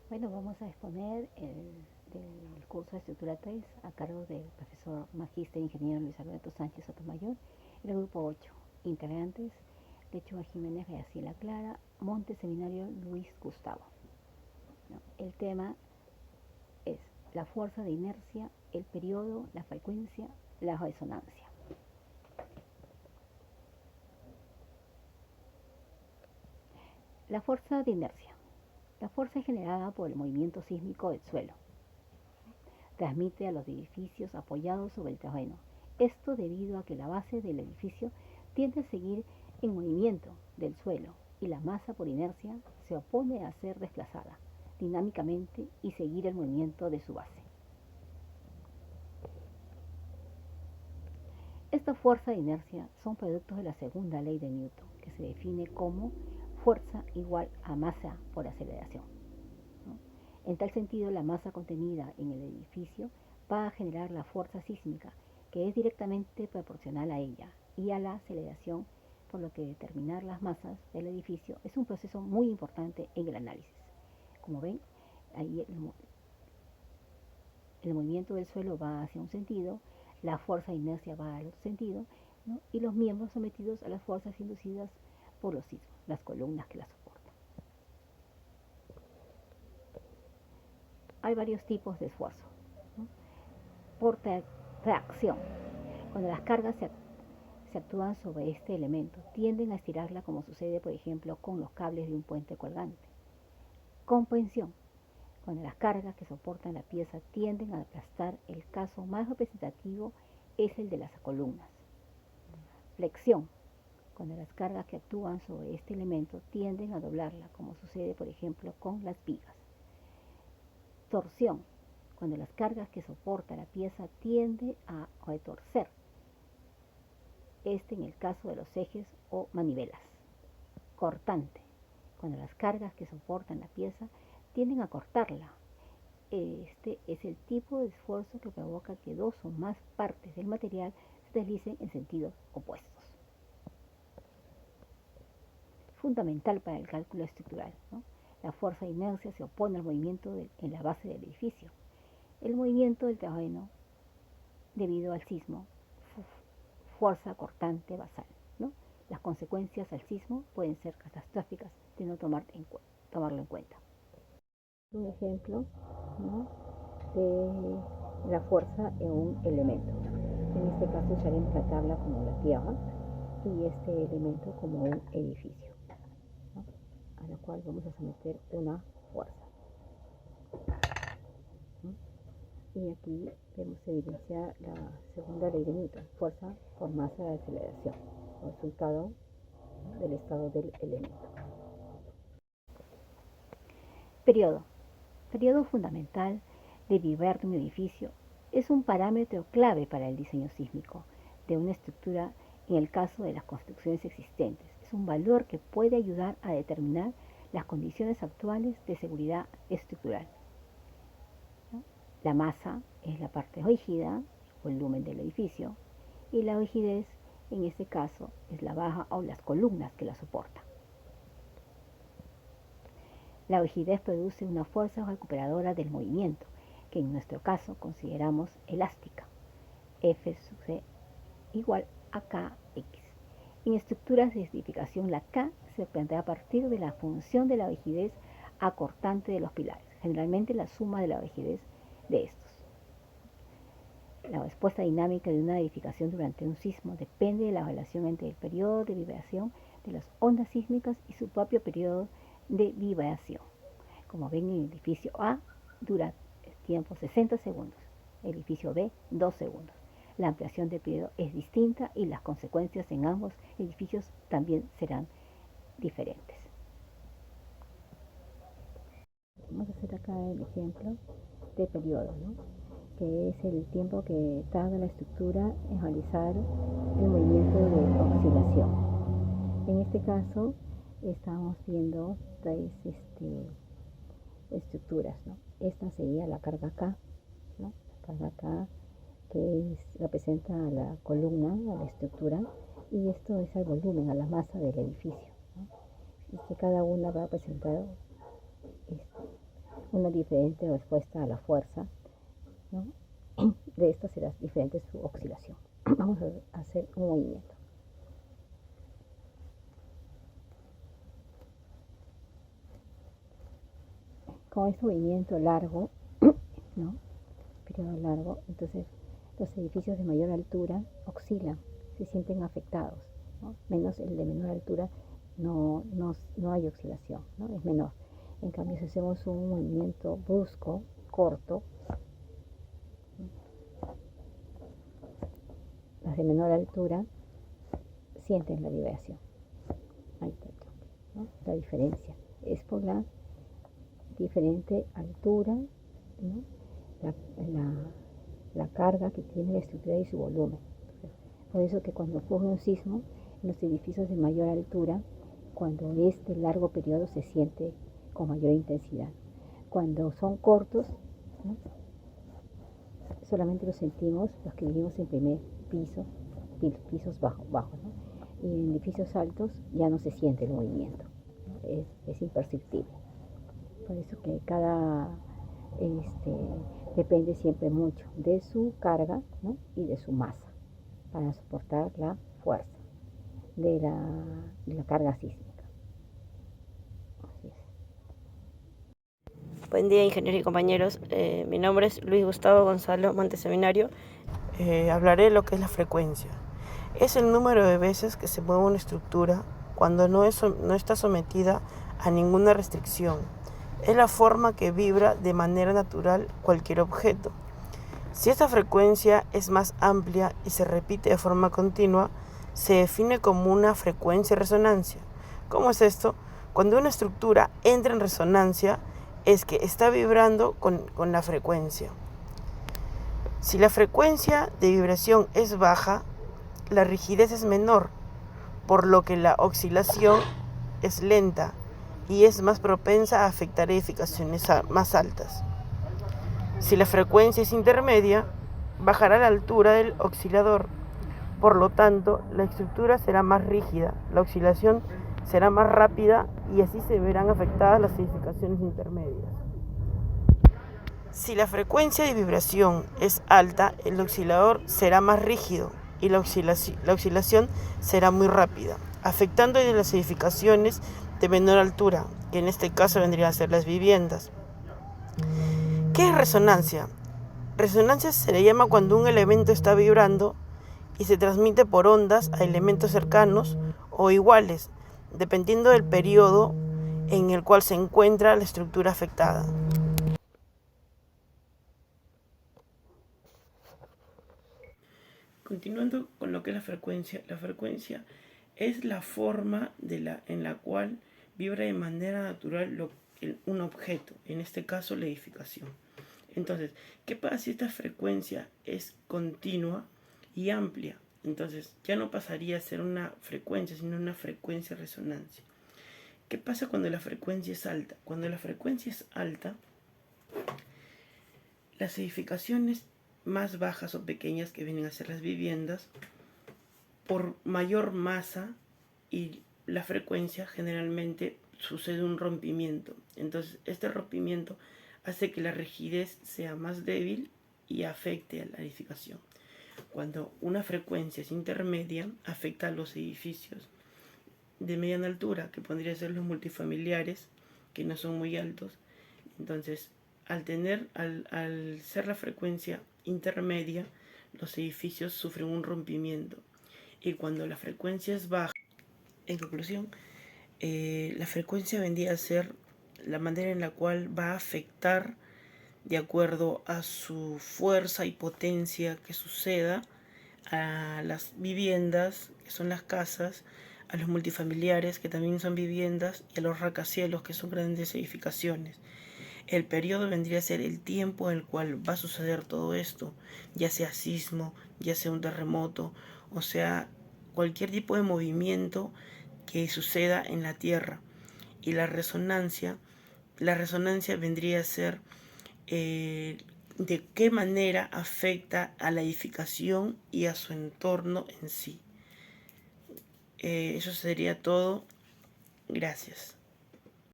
Bueno, vamos a exponer del curso de estructura 3 a cargo del profesor magíster ingeniero Luis Alberto Sánchez Sotomayor, el grupo 8, integrantes Lechuga Jiménez, Graciela Clara, Monte Seminario Luis Gustavo. ¿No? El tema es la fuerza de inercia, el periodo, la frecuencia, la resonancia. La fuerza de inercia. La fuerza es generada por el movimiento sísmico del suelo. Transmite a los edificios apoyados sobre el terreno. Esto debido a que la base del edificio tiende a seguir en movimiento del suelo y la masa por inercia se opone a ser desplazada dinámicamente y seguir el movimiento de su base. Esta fuerza de inercia son productos de la segunda ley de Newton, que se define como fuerza igual a masa por aceleración. ¿No? En tal sentido, la masa contenida en el edificio va a generar la fuerza sísmica, que es directamente proporcional a ella y a la aceleración, por lo que determinar las masas del edificio es un proceso muy importante en el análisis. Como ven, ahí el movimiento del suelo va hacia un sentido, la fuerza de inercia va al otro sentido, ¿no? Y los miembros sometidos a las fuerzas inducidas por los sismos, las columnas que las soportan. Hay varios tipos de esfuerzo, ¿no? Por tracción. Cuando las cargas se actúan sobre este elemento, tienden a estirarla, como sucede por ejemplo con los cables de un puente colgante. Comprensión. Cuando las cargas que soportan la pieza tienden a aplastar, el caso más representativo es el de las columnas. Flexión. Cuando las cargas que actúan sobre este elemento tienden a doblarla, como sucede por ejemplo con las vigas. Torsión. Cuando las cargas que soporta la pieza tienden a retorcer, en el caso de los ejes o manivelas. Cortante. Cuando las cargas que soportan la pieza tienden a cortarla. Este es el tipo de esfuerzo que provoca que dos o más partes del material se deslicen en sentidos opuestos. Fundamental para el cálculo estructural, ¿no? La fuerza de inercia se opone al movimiento en la base del edificio. El movimiento del terreno debido al sismo, fuerza cortante basal, ¿no? Las consecuencias al sismo pueden ser catastróficas de no tomarlo en cuenta. Un ejemplo, ¿no?, de la fuerza en un elemento. En este caso usaremos la tabla como la tierra y este elemento como un edificio, ¿no?, a la cual vamos a someter una fuerza. ¿No? Y aquí vemos evidenciar la segunda ley de Newton, fuerza por masa de aceleración, resultado del estado del elemento. Periodo. Periodo fundamental de vibrar de un edificio es un parámetro clave para el diseño sísmico de una estructura en el caso de las construcciones existentes. Es un valor que puede ayudar a determinar las condiciones actuales de seguridad estructural. ¿No? La masa es la parte rígida, el volumen del edificio, y la rigidez, en este caso, es la baja o las columnas que la soportan. La rigidez produce una fuerza recuperadora del movimiento, que en nuestro caso consideramos elástica. F sub C igual a Kx. En estructuras de edificación, la K se obtendrá a partir de la función de la rigidez acortante de los pilares, generalmente la suma de la rigidez de estos. La respuesta dinámica de una edificación durante un sismo depende de la relación entre el periodo de vibración de las ondas sísmicas y su propio periodo de vibración. Como ven, en el edificio A dura el tiempo 60 segundos, el edificio B 2 segundos. La ampliación del periodo es distinta y las consecuencias en ambos edificios también serán diferentes. Vamos a hacer acá el ejemplo de periodo, ¿no?, que es el tiempo que tarda la estructura en realizar el movimiento de oscilación. En este caso estamos viendo tres estructuras, ¿no? Esta sería la carga K, ¿no?, la carga K que representa a la columna, a la estructura, y esto es el volumen, a la masa del edificio, ¿no? Y que cada una va a representar una diferente respuesta a la fuerza, ¿no? De esto será diferente su oscilación. Vamos a hacer un movimiento. Con este movimiento largo, ¿no? Periodo largo, entonces los edificios de mayor altura oscilan, se sienten afectados, ¿no? Menos el de menor altura no hay oscilación, ¿no? Es menor. En cambio, si hacemos un movimiento brusco, corto, las de menor altura sienten la vibración. Ahí está, ¿no? La diferencia es por la diferente altura, ¿no? La carga que tiene la estructura y su volumen. Por eso que cuando ocurre un sismo, en los edificios de mayor altura, cuando es de largo periodo se siente con mayor intensidad. Cuando son cortos, ¿no? Solamente lo sentimos los que vivimos en primer piso, pisos bajos, ¿no? Y en edificios altos ya no se siente el movimiento, ¿no? Es imperceptible. Por eso que depende siempre mucho de su carga, ¿no? Y de su masa para soportar la fuerza de la carga sísmica. Así es. Buen día, ingenieros y compañeros. Mi nombre es Luis Gustavo Gonzalo Monteseminario. Hablaré de lo que es la frecuencia. Es el número de veces que se mueve una estructura cuando no está sometida a ninguna restricción. Es la forma que vibra de manera natural cualquier objeto. Si esta frecuencia es más amplia y se repite de forma continua, se define como una frecuencia-resonancia. ¿Cómo es esto? Cuando una estructura entra en resonancia, es que está vibrando con la frecuencia. Si la frecuencia de vibración es baja, la rigidez es menor, por lo que la oscilación es lenta y es más propensa a afectar edificaciones más altas. Si la frecuencia es intermedia, bajará la altura del oscilador. Por lo tanto, la estructura será más rígida, la oscilación será más rápida y así se verán afectadas las edificaciones intermedias. Si la frecuencia de vibración es alta, el oscilador será más rígido y la oscilación será muy rápida, afectando a las edificaciones de menor altura, que en este caso vendrían a ser las viviendas. ¿Qué es resonancia? Resonancia se le llama cuando un elemento está vibrando y se transmite por ondas a elementos cercanos o iguales, dependiendo del periodo en el cual se encuentra la estructura afectada. Continuando con lo que es la frecuencia es la forma en la cual vibra de manera natural un objeto, en este caso la edificación. Entonces, ¿qué pasa si esta frecuencia es continua y amplia? Entonces, ya no pasaría a ser una frecuencia, sino una frecuencia-resonancia. ¿Qué pasa cuando la frecuencia es alta? Cuando la frecuencia es alta, las edificaciones más bajas o pequeñas, que vienen a ser las viviendas, por mayor masa y la frecuencia, generalmente sucede un rompimiento. Entonces, este rompimiento hace que la rigidez sea más débil y afecte a la edificación. Cuando una frecuencia es intermedia, afecta a los edificios de mediana altura, que podrían ser los multifamiliares, que no son muy altos. Entonces, al ser la frecuencia intermedia, los edificios sufren un rompimiento. Y cuando la frecuencia es baja, en conclusión, la frecuencia vendría a ser la manera en la cual va a afectar, de acuerdo a su fuerza y potencia que suceda, a las viviendas, que son las casas, a los multifamiliares, que también son viviendas, y a los rascacielos, que son grandes edificaciones. El periodo vendría a ser el tiempo en el cual va a suceder todo esto, ya sea sismo, ya sea un terremoto, o sea, cualquier tipo de movimiento que suceda en la Tierra. Y la resonancia vendría a ser de qué manera afecta a la edificación y a su entorno en sí. Eso sería todo. Gracias.